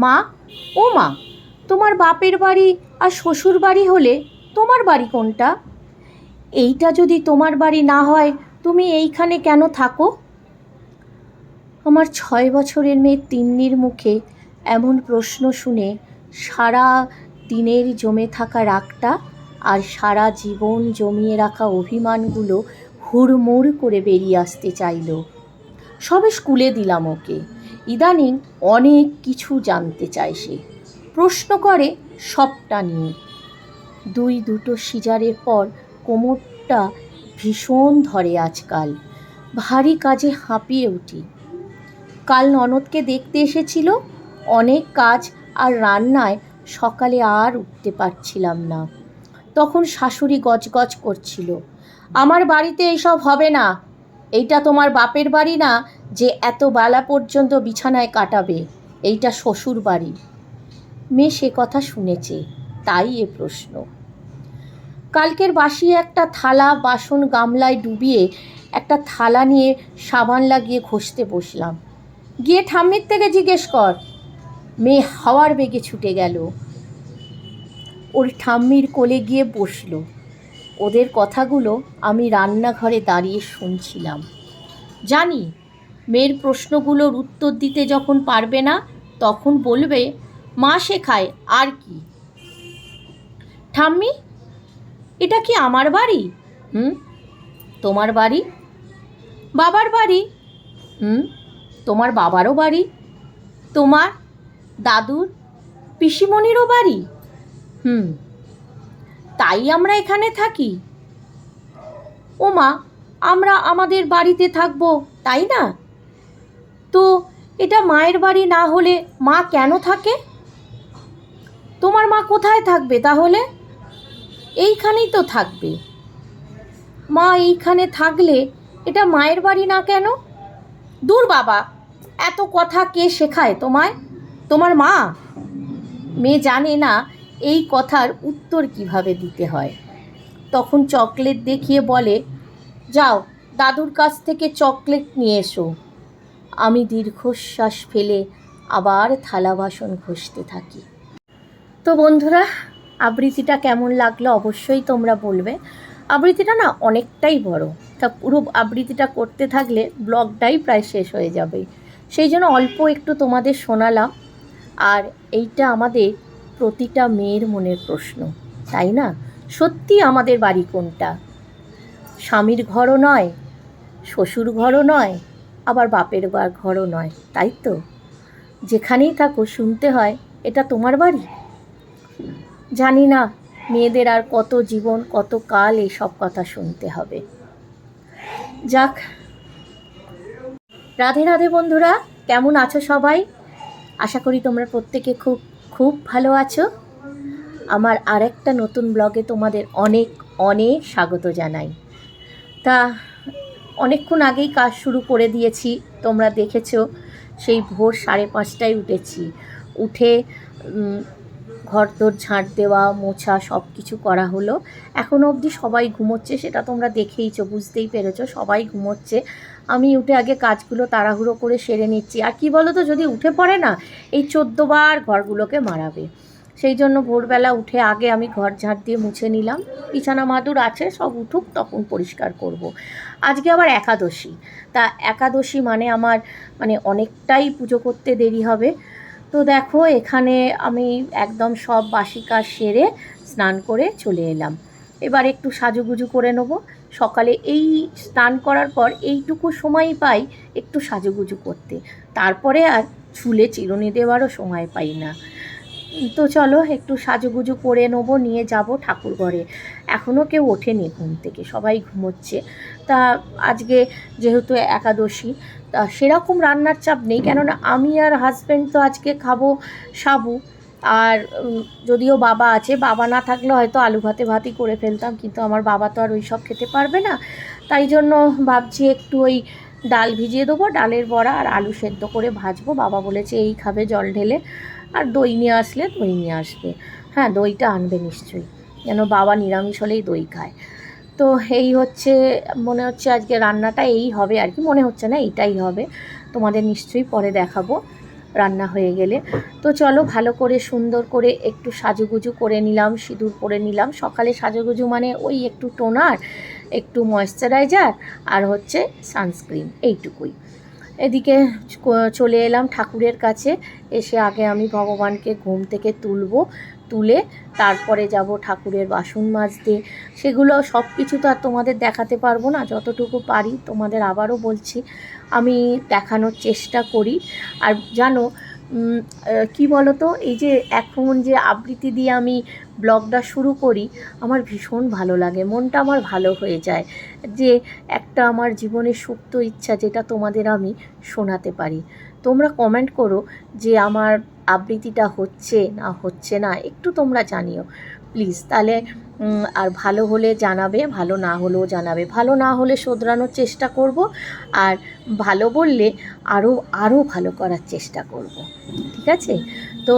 মা, ও মা, তোমার বাপের বাড়ি আর শ্বশুর বাড়ি হলে তোমার বাড়ি কোনটা? এইটা যদি তোমার বাড়ি না হয় তুমি এইখানে কেন থাকো? আমার 6 বছরের মেয়ে তিন্নির মুখে এমন প্রশ্ন শুনে সারা দিনের জমে থাকা রাগটা আর সারা জীবন জমিয়ে রাখা অভিমানগুলো হুড়মুড় করে বেরিয়ে আসতে চাইল। সবে স্কুলে দিলাম ওকে, ইদানিং অনেক কিছু জানতে চায় সে, প্রশ্ন করে সবটা নিয়ে। দুটো সিজারের পর কোমরটা ভীষণ ধরে আজকাল, ভারী কাজে হাঁপিয়ে উঠি। কাল ননদকে দেখতে এসেছিল, অনেক কাজ আর রান্নায় সকালে আর উঠতে পারছিলাম না। তখন শাশুড়ি গজগজ করছিল, আমার বাড়িতে এইসব হবে না, এইটা তোমার বাপের বাড়ি না যে এত বেলা পর্যন্ত বিছানায় কাটাবে, এইটা শ্বশুর বাড়ি। মেয়ে সে কথা শুনেছে, তাই এ প্রশ্ন। কালকের বাসি একটা থালা বাসন গামলায় ডুবিয়ে একটা থালা নিয়ে সাবান লাগিয়ে ঘষতে বসলাম। গিয়ে ঠাম্মির থেকে জিজ্ঞেস কর। মেয়ে হাওয়ার বেগে ছুটে গেল, ওর ঠাম্মির কোলে গিয়ে বসল। ওদের কথাগুলো আমি রান্নাঘরে দাঁড়িয়ে শুনছিলাম। জানি মেয়ের প্রশ্নগুলোর উত্তর দিতে যখন পারবে না তখন বলবে মা শেখায় আর কি। ঠাম্মি, এটা কি আমার বাড়ি? তোমার বাড়ি। বাবার বাড়ি? তোমার বাবারও বাড়ি। তোমার দাদুর পিসিমণিরও বাড়ি। তাই আমরা এখানে থাকি। ও মা, আমরা আমাদের বাড়িতে থাকবো তাই না? তো এটা মায়ের বাড়ি না হলে মা কেন থাকে? তোমার মা কোথায় থাকবে তাহলে? এইখানেই তো থাকবে। মা এইখানে থাকলে এটা মায়ের বাড়ি না কেন? দূর বাবা, এত কথা কে শেখায় তোমায়? তোমার মা? মেয়ে জানে না এই কথার উত্তর কিভাবে দিতে হয়। তখন চকলেট দেখিয়ে বলে, যাও দাদুর কাছ থেকে চকলেট নিয়ে এসো। আমি দীর্ঘশ্বাস ফেলে আবার থালা বাসন ঘষতে থাকি। তো বন্ধুরা, আবৃত্তিটা কেমন লাগলো অবশ্যই তোমরা বলবে। আবৃত্তিটা না অনেকটাই বড়, তা পুরো আবৃত্তিটা করতে থাকলে ব্লগটাই প্রায় শেষ হয়ে যাবে, সেই জন্য অল্প একটু তোমাদের শোনালাম। আর এইটা আমাদের প্রতিটা মেয়ের মনের প্রশ্ন, তাই না? সত্যি আমাদের বাড়ি কোনটা? স্বামীর ঘরও নয়, শ্বশুর ঘরও নয়, আবার বাপের ঘরও নয়, তাই তো? যেখানেই থাকো শুনতে হয় এটা তোমার বাড়ি। জানি না মেয়েদের আর কত জীবন কত কাল এইসব কথা শুনতে হবে। যাক, রাধে রাধে বন্ধুরা, কেমন আছো সবাই? আশা করি তোমরা প্রত্যেকে খুব খুব ভালো আছো। আমার আরেকটা নতুন ব্লগে তোমাদের অনেক অনেক স্বাগত জানাই। তা অনেকক্ষণ আগেই কাজ শুরু করে দিয়েছি, তোমরা দেখেছো। সেই ভোর 5:30টায় উঠেছি, উঠে ঘরদোর ঝাঁট দেওয়া মোছা সব কিছু করা হলো। এখনও অবধি সবাই ঘুমোচ্ছে, সেটা তোমরা দেখেইছো, বুঝতেই পেরেছো, সবাই ঘুমোচ্ছে। আমি উঠে আগে কাজগুলো তাড়াহুড়ো করে সেরে নিচ্ছি। আর কি বলো তো, যদি উঠে পড়ে না এই 14 বার ঘরগুলোকে মারাবে, সেই জন্য ভোরবেলা উঠে আগে আমি ঘর ঝাঁট দিয়ে মুছে নিলাম। বিছানা মাদুর আছে, সব উঠুক তখন পরিষ্কার করব। আজকে আবার একাদশী, তা একাদশী মানে আমার অনেকটাই পুজো করতে দেরি হবে। তো দেখো এখানে আমি একদম সব বাসি কাজ সেরে স্নান করে চলে এলাম। এবার একটু সাজুগুজু করে নেবো। সকালে এই স্নান করার পর এইটুকু সময় পাই একটু সাজুগুজু করতে, তারপরে আর চুলে চিরুনি দেওয়ারও সময় পাই না। তো চলো একটু সাজুগুজু করে নেবো, নিয়ে যাব ঠাকুর ঘরে। এখনও কেউ ওঠেনি ঘুম থেকে, সবাই ঘুমোচ্ছে। তা আজকে যেহেতু একাদশী, তা সেরকম রান্নার চাপ নেই, কেননা আমি আর হাজব্যান্ড তো আজকে খাবো সাবু। আর যদিও বাবা আছে, বাবা না থাকলে হয়তো আলু ভাতই করে ফেলতাম, কিন্তু আমার বাবা তো আর ওই সব খেতে পারবে না। তাই জন্য ভাবছি একটু ওই ডাল ভিজিয়ে দেবো, ডালের বড়া আর আলু সেদ্ধ করে ভাজবো। বাবা বলেছে এই খাবে জল ঢেলে, আর দই নিয়ে আসলে দই নিয়ে আসবে। হ্যাঁ, দইটা আনবে নিশ্চয়ই, যেন বাবা নিরামিষ হলেই দই খায়। তো এই হচ্ছে, মনে হচ্ছে আজকে রান্নাটা এই হবে আর কি, মনে হচ্ছে না এইটাই হবে, তোমাদের নিশ্চয়ই পরে দেখাবো। রান্না হয়ে গেলে। তো চলো ভালো করে সুন্দর করে একটু সাজুগুজু করে নিলাম, সিঁদুর পরে নিলাম। সকালে সাজুগুজু মানে ওই একটু টোনার, একটু ময়েশ্চারাইজার আর হচ্ছে সানস্ক্রিন, এইটুকুই। এদিকে চলে এলাম ঠাকুরের কাছে। এসে আগে আমি ভগবানকে ঘুম থেকে তুলে তারপরে যাব ঠাকুরের বাসন মাজতে। সেগুলো সব কিছু তো আর তোমাদের দেখাতে পারবো না, যতটুকু পারি তোমাদের আবারও বলছি আমি দেখানোর চেষ্টা করি। আর জানো কি বলো তো, এই যে এখন যে আবৃত্তি দিয়ে আমি ব্লগটা শুরু করি, আমার ভীষণ ভালো লাগে, মনটা আমার ভালো হয়ে যায় যে একটা আমার জীবনের সুপ্ত ইচ্ছা যেটা তোমাদের আমি শোনাতে পারি। তোমরা কমেন্ট করো যে আমার আবৃত্তিটা হচ্ছে না একটু তোমরা জানিও প্লিজ। তাহলে আর ভালো হলে জানাবে, ভালো না হলেও জানাবে। ভালো না হলে শোধরানোর চেষ্টা করব, আর ভালো বললে আরও ভালো করার চেষ্টা করব। ঠিক আছে? তো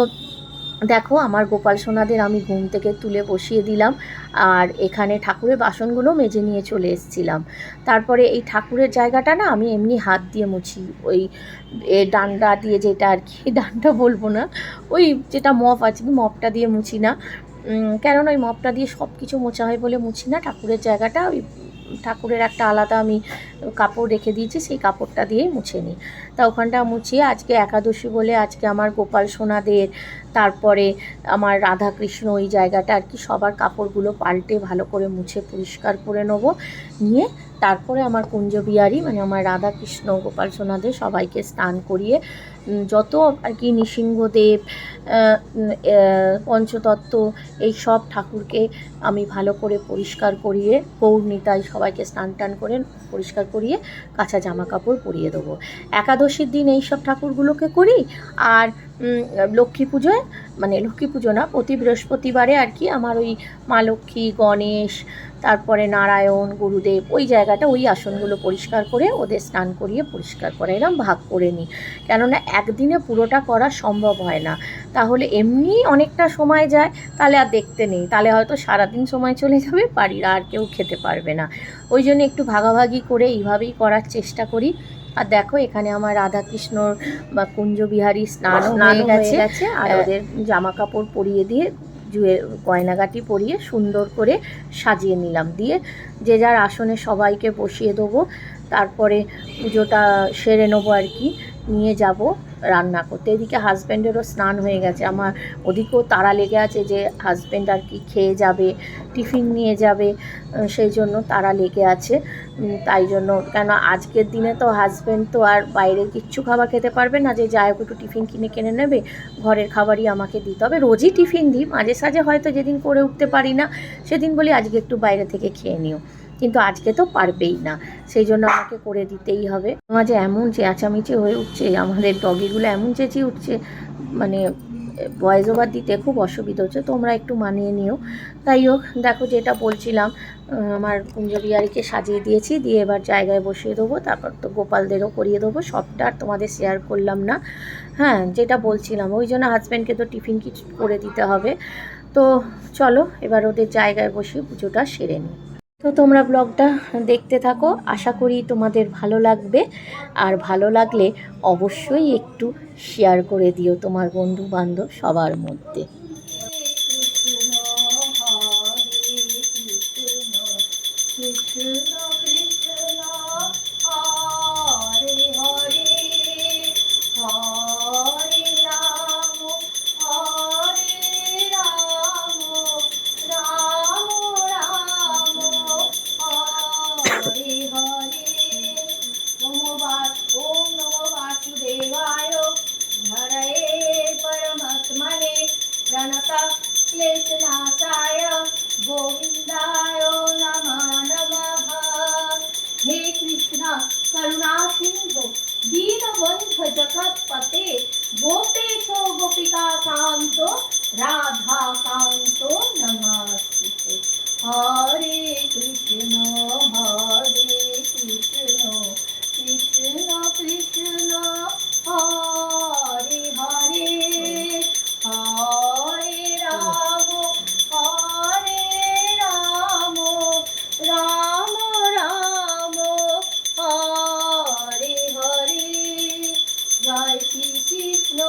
দেখো আমার গোপাল সোনাদের আমি ঘুম থেকে তুলে বসিয়ে দিলাম, আর এখানে ঠাকুরের বাসনগুলো মেজে নিয়ে চলে এসেছিলাম। তারপরে এই ঠাকুরের জায়গাটা না আমি এমনি হাত দিয়ে মুছি, ওই ডান্ডা দিয়ে, যেটা আর কি ডান্ডা বলবো না, ওই যেটা মপ আছে মপটা দিয়ে মুছি না। কেননা ওই মপটা দিয়ে সব কিছু মোছা হয় বলে মুছি না, ঠাকুরের জায়গাটা ওই ঠাকুরের একটা আলাদা আমি কাপড় রেখে দিয়েছি, সেই কাপড়টা দিয়েই মুছে নিই। তা ওখানটা মুছিয়ে আজকে একাদশী বলে আজকে আমার গোপাল সোনাদের, তারপরে আমার রাধাকৃষ্ণ, ওই জায়গাটা আর কি সবার কাপড়গুলো পাল্টে ভালো করে মুছে পরিষ্কার করে নেবো। নিয়ে তারপরে আমার কুঞ্জ বিহারী মানে আমার রাধাকৃষ্ণ গোপাল সোনাদের সবাইকে স্নান করিয়ে যত আর কি নৃসিংহদেব, পঞ্চতত্ত্ব, এই সব ঠাকুরকে আমি ভালো করে পরিষ্কার করিয়ে, গৌর নিতাই সবাইকে স্নান টান করে পরিষ্কার করিয়ে কাঁচা জামা কাপড় পরিয়ে দেবো। একাদশীর দিন এই সব ঠাকুরগুলোকে করি। আর লক্ষ্মী পুজোয়, মানে লক্ষ্মী পুজো না, প্রতি বৃহস্পতিবারে আর কি আমার ওই মা লক্ষ্মী, গণেশ, তারপরে নারায়ণ, গুরুদেব, ওই জায়গাটা, ওই আসনগুলো পরিষ্কার করে ওদের স্নান করিয়ে পরিষ্কার করে এরম ভাগ করে নিই। কেননা একদিনে পুরোটা করা সম্ভব হয় না, তাহলে এমনি অনেকটা সময় যায়, তাহলে আর দেখতে নেই, তাহলে হয়তো সারাদিন সময় চলে যাবে, বাড়ির আর কেউ খেতে পারবে না। ওই জন্য একটু ভাগাভাগি করে এইভাবেই করার চেষ্টা করি। আর দেখো এখানে আমার রাধাকৃষ্ণর বা কুঞ্জবিহারী স্নান হয়ে গেছে, আর ওদের জামা কাপড় পরিয়ে দিয়ে জুয়ে গয়নাগাটি পরিয়ে সুন্দর করে সাজিয়ে নিলাম। দিয়ে যে যার আসনে সবাইকে বসিয়ে দেবো। তারপরে পুজোটা সেরে নেবো আর কি, নিয়ে যাব রান্না করতে। এদিকে হাজব্যান্ডেরও স্নান হয়ে গেছে, আমার ওদিকেও তাড়া লেগে আছে যে হাজব্যান্ড আর কি খেয়ে যাবে, টিফিন নিয়ে যাবে, সেই জন্য তাড়া লেগে আছে। তাই জন্য, কেন আজকের দিনে তো হাজব্যান্ড তো আর বাইরে কিচ্ছু খাবার খেতে পারবে না যে যাই হোক একটু টিফিন কিনে নেবে, ঘরের খাবারই আমাকে দিতে হবে। রোজই টিফিন দিই, মাঝে সাঝে হয়তো যেদিন করে উঠতে পারি না সেদিন বলি আজকে একটু বাইরে থেকে খেয়ে নিও, কিন্তু আজকে তো পারবেই না, সেই জন্য আমাকে করে দিতেই হবে। মাঝে এমন চেঁচামেচি হয়ে উঠছে, আমাদের ডগিগুলো এমন চেঁচিয়ে উঠছে, মানে ভয়েস ওভার দিতে খুব অসুবিধা হচ্ছে, তোমরা একটু মানিয়ে নিও। তাই হোক, দেখো যেটা বলছিলাম, আমার কুঞ্জ বিহারীকে সাজিয়ে দিয়েছি, দিয়ে এবার জায়গায় বসিয়ে দেবো, তারপর তো গোপালদেরও করিয়ে দেবো। সবটা আর তোমাদের শেয়ার করলাম না। হ্যাঁ, যেটা বলছিলাম, ওই জন্য হাজব্যান্ডকে তো টিফিন কিছু করে দিতে হবে। তো চলো এবার ওদের জায়গায় বসিয়ে পুজোটা সেরে নিই। তো তোমরা ব্লগটা দেখতে থাকো, আশা করি তোমাদের ভালো লাগবে। আর ভালো লাগলে অবশ্যই একটু শেয়ার করে দিও তোমার বন্ধু বান্ধব সবার মধ্যে। क्लेशनाशाय गोविन्दाय नमः नमः। हे कृष्ण करुणा सिंधु दीनबन्धु जगत्पते गोपेशो गोपिका कान्तो राधा कान्तो नमस्ते। हरे कृष्ण कृष्ण कृष्ण हरे हरे हरे राम राम राम हरे हरे। जय श्री कृष्ण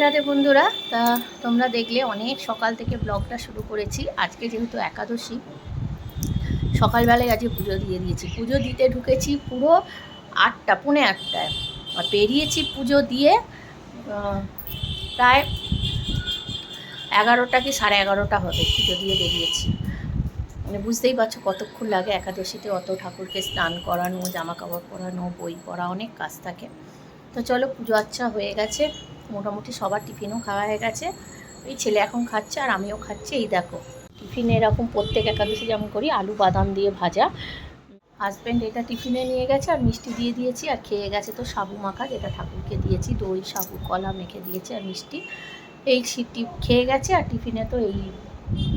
রাধে বন্ধুরা। তা তোমরা দেখলে অনেক সকাল থেকে ব্লগটা শুরু করেছি। আজকে যেহেতু একাদশী, সকালবেলায় আজকে পুজো দিয়ে দিয়েছি। পুজো দিতে ঢুকেছি পুরো 8টা, পৌনে 8টায়, আর বেরিয়েছি পুজো দিয়ে প্রায় 11টা কি 11:30 হবে। পুজো দিয়ে বেরিয়েছি, মানে বুঝতেই পারছো কতক্ষণ লাগে। একাদশীতে অত ঠাকুরকে স্নান করানো, জামা কাপড় পরানো, বই পড়া, অনেক কাজ থাকে। তো চলো, পুজো আচ্ছা হয়ে গেছে, মোটামুটি সবার টিফিনও খাওয়া হয়ে গেছে। এই ছেলে এখন খাচ্ছে আর আমিও খাচ্ছি। এই দেখো টিফিনে এরকম প্রত্যেক একাদশী যেমন করি, আলু বাদাম দিয়ে ভাজা। হাজব্যান্ড এটা টিফিনে নিয়ে গেছে, আর মিষ্টি দিয়ে দিয়েছি। আর খেয়ে গেছে তো সাবু মাখা, যেটা ঠাকুরকে দিয়েছি, দই সাবু কলা মেখে দিয়েছে আর মিষ্টি। এই সিটি খেয়ে গেছে। আর টিফিনে তো এই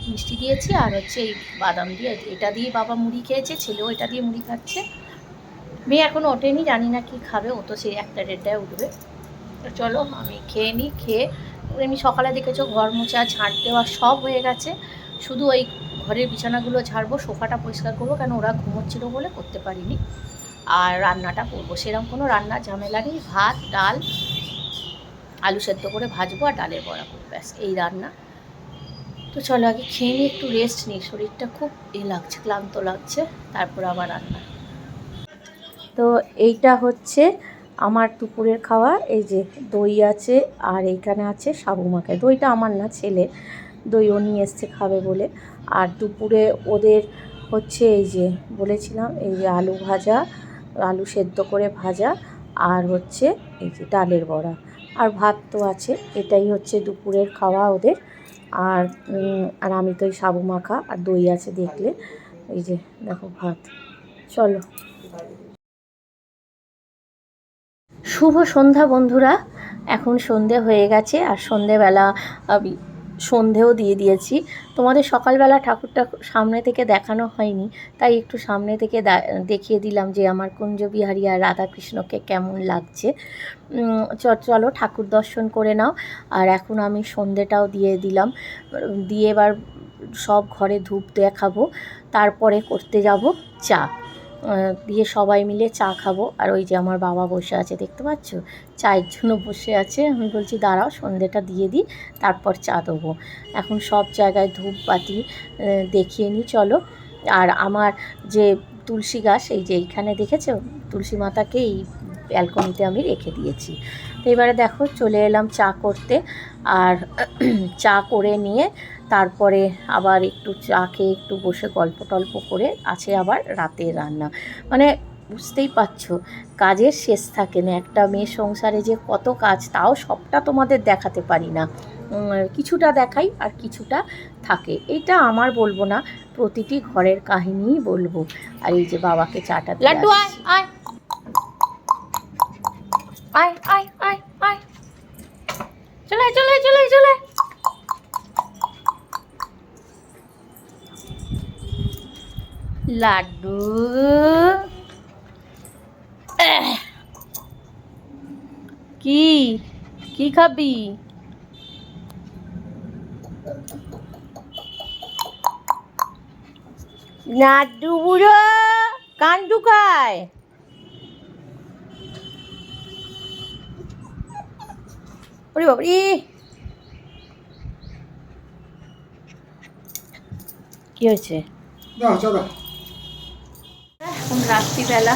মিষ্টি দিয়েছি আর হচ্ছে এই বাদাম দিয়ে, এটা দিয়ে বাবা মুড়ি খেয়েছে, ছেলেও এটা দিয়ে মুড়ি খাচ্ছে। মেয়ে এখনও ওঠেনি, জানি না কি খাবে, ও তো সেই 1টা 1:30টায় উঠবে। তো চলো আমি খেয়ে নিই। খেয়ে এমনি সকালে দেখেছো ঘর মোছা ঝাঁট দেওয়া সব হয়ে গেছে, শুধু ওই ঘরের বিছানাগুলো ঝাড়বো, সোফাটা পরিষ্কার করবো, কেন ওরা ঘুমোচ্ছিল বলে করতে পারিনি। আর রান্নাটা করবো, সেরকম কোনো রান্নার ঝামেলা নেই। ভাত ডাল আলু সেদ্ধ করে ভাজবো আর ডালের বড়া করবো, ব্যাস এই রান্না। তো চলো আগে খেয়ে নিই, একটু রেস্ট নিই, শরীরটা খুব লাগছে, ক্লান্ত লাগছে, তারপর আবার রান্না। তো এইটা হচ্ছে আমার দুপুরের খাওয়া। এই যে দই আছে আর এইখানে আছে সাবু মাখা। দইটা আমার না, ছেলে দই ও নিয়ে এসছে খাবে বলে। আর দুপুরে ওদের হচ্ছে এই যে বলেছিলাম, এই যে আলু ভাজা, আলু সেদ্ধ করে ভাজা, আর হচ্ছে এই যে ডালের বড়া, আর ভাত তো আছে। এটাই হচ্ছে দুপুরের খাওয়া ওদের। আর আমি তো এই সাবু মাখা আর দই আছে দেখলে, এই যে দেখো ভাত। চলো, শুভ সন্ধ্যা বন্ধুরা। এখন সন্ধে হয়ে গেছে, আর সন্ধেবেলা আমি সন্ধেও দিয়ে দিয়েছি। তোমাদের সকালবেলা ঠাকুরটা সামনে থেকে দেখানো হয়নি, তাই একটু সামনে থেকে দেখিয়ে দিলাম যে আমার কুঞ্জবিহারী আর রাধাকৃষ্ণকে কেমন লাগছে। চলো ঠাকুর দর্শন করে নাও। আর এখন আমি সন্ধেটাও দিয়ে দিলাম, দিয়ে এবার সব ঘরে ধূপ দেখাবো, তারপরে করতে যাব চা, দিয়ে সবাই মিলে চা খাবো। আর ওই যে আমার বাবা বসে আছে, দেখতে পাচ্ছ, চায়ের জন্য বসে আছে। আমি বলছি দাঁড়াও সন্ধেটা দিয়ে দিই, তারপর চা দেবো। এখন সব জায়গায় ধূপ বাতি দেখিয়ে নিই চলো। আর আমার যে তুলসী গাছ, এই যে এইখানে দেখেছো, তুলসী মাতাকে এই ব্যালকনিতে আমি রেখে দিয়েছি। তো এবারে দেখো চলে এলাম চা করতে। আর চা করে নিয়ে তারপরে আবার একটু চা খেয়ে একটু বসে গল্প টল্প করে আছে আবার রাতের রান্না। মানে বুঝতেই পারছো কাজের শেষ থাকে না। একটা মেয়ে সংসারে যে কত কাজ, তাও সবটা তোমাদের দেখাতে পারি না, কিছুটা দেখাই আর কিছুটা থাকে। এটা আমার বলবো না, প্রতিটি ঘরের কাহিনীই বলবো। আর এই যে বাবাকে চাটা দিয়ে লাড্ডু আয় আয় আয় আয় আয় আয়, চলে চলে চলে চলে। লাড্ডু কি কি খাবি? লাড্ডু বুড়ো কান ঢুকায়। ওরে বাবা, কি হয়েছে? এখন রাত্রিবেলা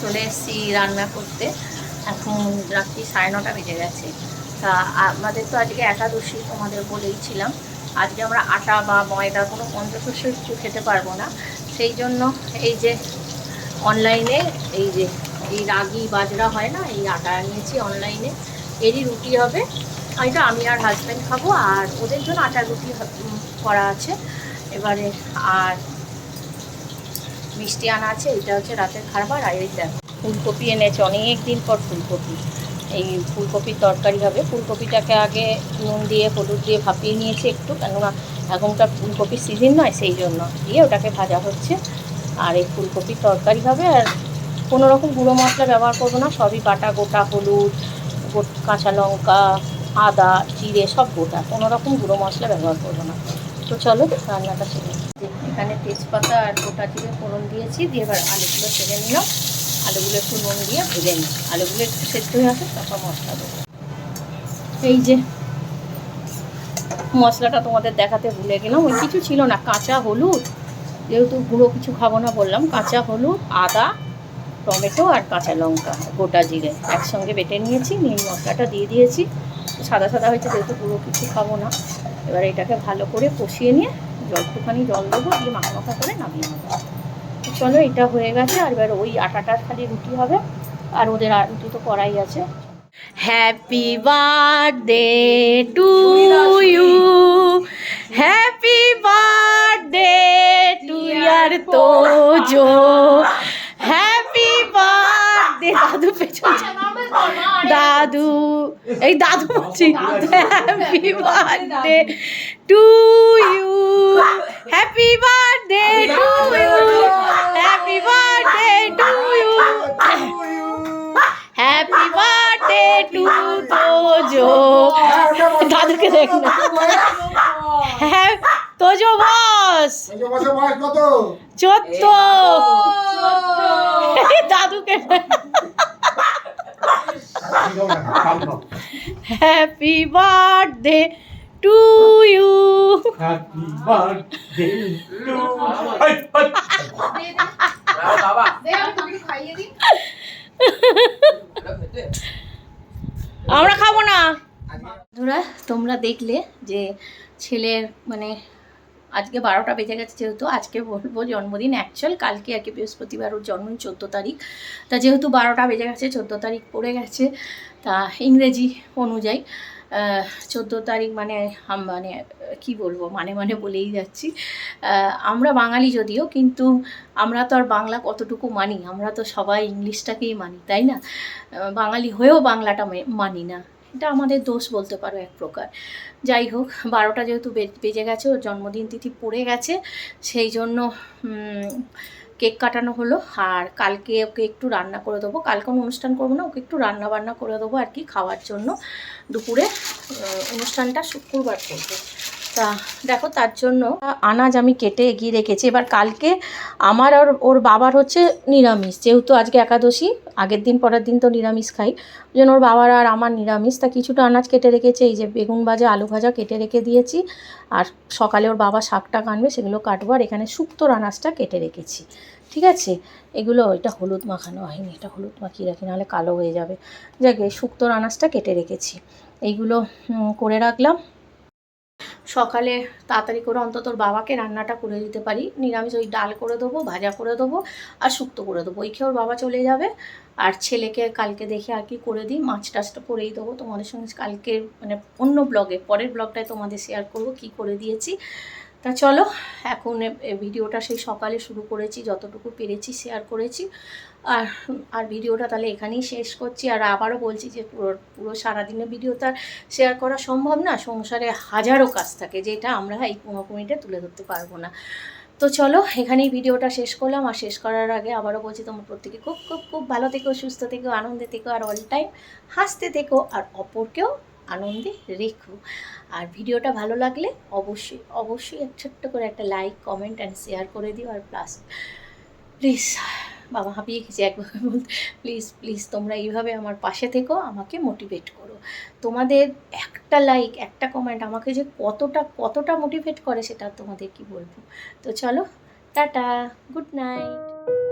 চলে এসেছি রান্না করতে। এখন রাত্রি 9:30 বেজে গেছে। তা আমাদের তো আজকে একাদশী, তোমাদের বলেইছিলাম। আজকে আমরা আটা বা ময়দা কোনো পঞ্চশস্য কিছু খেতে পারবো না। সেই জন্য এই যে অনলাইনে এই যে এই রাগি বাজরা হয় না, এই আটা নিয়েছি অনলাইনে। এরই রুটি হবে, এটা আমি আর হাজব্যান্ড খাবো। আর ওদের জন্য আটার রুটি করা আছে এবারে। আর মিষ্টি আনা আছে, এটা হচ্ছে রাতের খাবার। আর এই দেখো ফুলকপি এনেছে, অনেক দিন পর ফুলকপি। এই ফুলকপির তরকারি হবে। ফুলকপিটাকে আগে নুন দিয়ে হলুদ দিয়ে ভাপিয়ে নিয়েছি একটু, কেননা এখনকার ফুলকপির সিজন নয়, সেই জন্য দিয়ে ওটাকে ভাজা হচ্ছে। আর এই ফুলকপির তরকারি হবে। আর কোনো রকম গুঁড়ো মশলা ব্যবহার করবো না, সবই বাটা, গোটা হলুদ, কাঁচা লঙ্কা, আদা, জিরে সব গোটা, কোনো রকম গুঁড়ো মশলা ব্যবহার করবো না। তো চলো রান্নাটা সেরে। এখানে তেজপাতা আর গোটা জিরে ফোড়ন দিয়েছি, দিয়ে এবার আলুগুলো ছেড়ে নিলাম। আলুগুলো একটু নুন দিয়ে ভেজে নিই, আলুগুলো একটু সেদ্ধ হয়ে আসে তারপর মশলা দেবো। এই যে মশলাটা তোমাদের দেখাতে ভুলে গেলাম, ওই কিছু ছিল না, কাঁচা হলুদ, যেহেতু গুঁড়ো কিছু খাবো না বললাম, কাঁচা হলুদ, আদা, টমেটো আর কাঁচা লঙ্কা, গোটা জিরে একসঙ্গে বেটে নিয়েছি, নিয়ে মশলাটা দিয়ে দিয়েছি। সাদা সাদা হয়েছে যেহেতু গুঁড়ো কিছু খাবো না। এবার এটাকে ভালো করে কষিয়ে নিয়ে একটুখানি জল দেবো, দিয়ে মাখা মাখা করে নামিয়ে নেবো। চলো, এটা হয়ে গেছে। আর এবার ওই আটাটার খালি রুটি হবে, আর ওদের আর রুটি তো করাই আছে। Happy birthday to you, happy birthday to ইয়ার তোজো, হ্যাপি বার্থডে। দাদু পেছনে, দাদু, এই দাদু বলছি, happy birthday to you, happy birthday to you, happy birthday to you, happy birthday to Tojo. দাদুকে দেখ না, হ্যাঁ তোজো বস, 14। দাদুকে happy birthday to you, happy birthday to বাবা খাইয়ে দিন। আমরা খাবো না। বন্ধুরা, তোমরা দেখলে যে ছেলের মানে আজকে 12টা বেজে গেছে, যেহেতু আজকে বলবো জন্মদিন, অ্যাকচুয়াল কালকে আর কি বৃহস্পতিবার ওর জন্মদিন 14 তারিখ। তা যেহেতু 12টা বেজে গেছে, 14 তারিখ পড়ে গেছে, তা ইংরেজি অনুযায়ী 14 তারিখ মানে মানে কি বলবো, মানে বলেই যাচ্ছি। আমরা বাঙালি যদিও, কিন্তু আমরা তো আর বাংলা কতটুকু মানি, আমরা তো সবাই ইংলিশটাকেই মানি, তাই না? বাঙালি হয়েও বাংলাটা মানি না, এটা আমাদের দোষ বলতে পারো এক প্রকার। যাই হোক, 12টা যেহেতু বেজে গেছে, ওর জন্মদিন তিথি পড়ে গেছে, সেই জন্য কেক কাটানো হলো। আর কালকে ওকে একটু রান্না করে দেবো, কালকে কোনো অনুষ্ঠান করবো না, ওকে একটু রান্না বান্না করে দেবো আর কি খাওয়ার জন্য দুপুরে। অনুষ্ঠানটা শুক্রবার করবো। তা দেখো, তার জন্য আনাজ আমি কেটে এগিয়ে রেখেছি। এবার কালকে আমার আর ওর বাবার হচ্ছে নিরামিষ, যেহেতু আজকে একাদশী, আগের দিন পরের দিন তো নিরামিষ খাই, ওই জন্য ওর বাবার আর আমার নিরামিষ। তা কিছুটা আনাজ কেটে রেখেছি, এই যে বেগুন ভাজা, আলু ভাজা কেটে রেখে দিয়েছি। আর সকালে ওর বাবা শাকটা কাটবে, সেগুলো কাটবো। আর এখানে শুক্তোর আনাজটা কেটে রেখেছি, ঠিক আছে? এগুলো, এটা হলুদ মাখানো হয়নি, এটা হলুদ মাখিয়ে রাখি, নাহলে কালো হয়ে যাবে। যাকে শুক্তোর আনাজটা কেটে রেখেছি, এইগুলো করে রাখলাম। সকালে তাড়াতাড়ি করে অন্তত ওর বাবাকে রান্নাটা করে দিতে পারি। নিরামিষ ওই ডাল করে দেবো, ভাজা করে দেবো, আর শুক্তো করে দেবো, ওই খেয়ে ওর বাবা চলে যাবে। আর ছেলেকে কালকে দেখে আর কি করে দিই, মাছ টাছটা করেই দেবো। তোমাদের সঙ্গে কালকে মানে অন্য ব্লগে, পরের ব্লগটায় তোমাদের শেয়ার করব কি করে দিয়েছি। তা চলো, এখন ভিডিওটা সেই সকালে শুরু করেছি, যতটুকু পেরেছি শেয়ার করেছি। আর ভিডিওটা তাহলে এখানেই শেষ করছি। আর আবারও বলছি যে পুরো সারাদিনের ভিডিও তো আর শেয়ার করা সম্ভব না, সংসারে হাজারো কাজ থাকে, যেটা আমরা এই 15 মিনিটে তুলে ধরতে পারবো না। তো চলো, এখানেই ভিডিওটা শেষ করলাম। আর শেষ করার আগে আবারও বলছি, তোমরা প্রত্যেকে খুব খুব খুব ভালো থেকো, সুস্থ থেকো, আনন্দে থেকো, আর অল টাইম হাসতে থেকো, আর অপরকেও আনন্দে রেখো। আর ভিডিওটা ভালো লাগলে অবশ্যই ছোট্ট করে একটা লাইক, কমেন্ট অ্যান্ড শেয়ার করে দিও। আর প্লিজ, বাবা হাঁপিয়ে গেছি একবার বলতে, প্লিজ তোমরা এইভাবে আমার পাশে থেকো, আমাকে মোটিভেট করো। তোমাদের একটা লাইক, একটা কমেন্ট আমাকে যে কতটা মোটিভেট করে, সেটা তোমাদের কি বলবো। তো চলো, টাটা, গুড নাইট।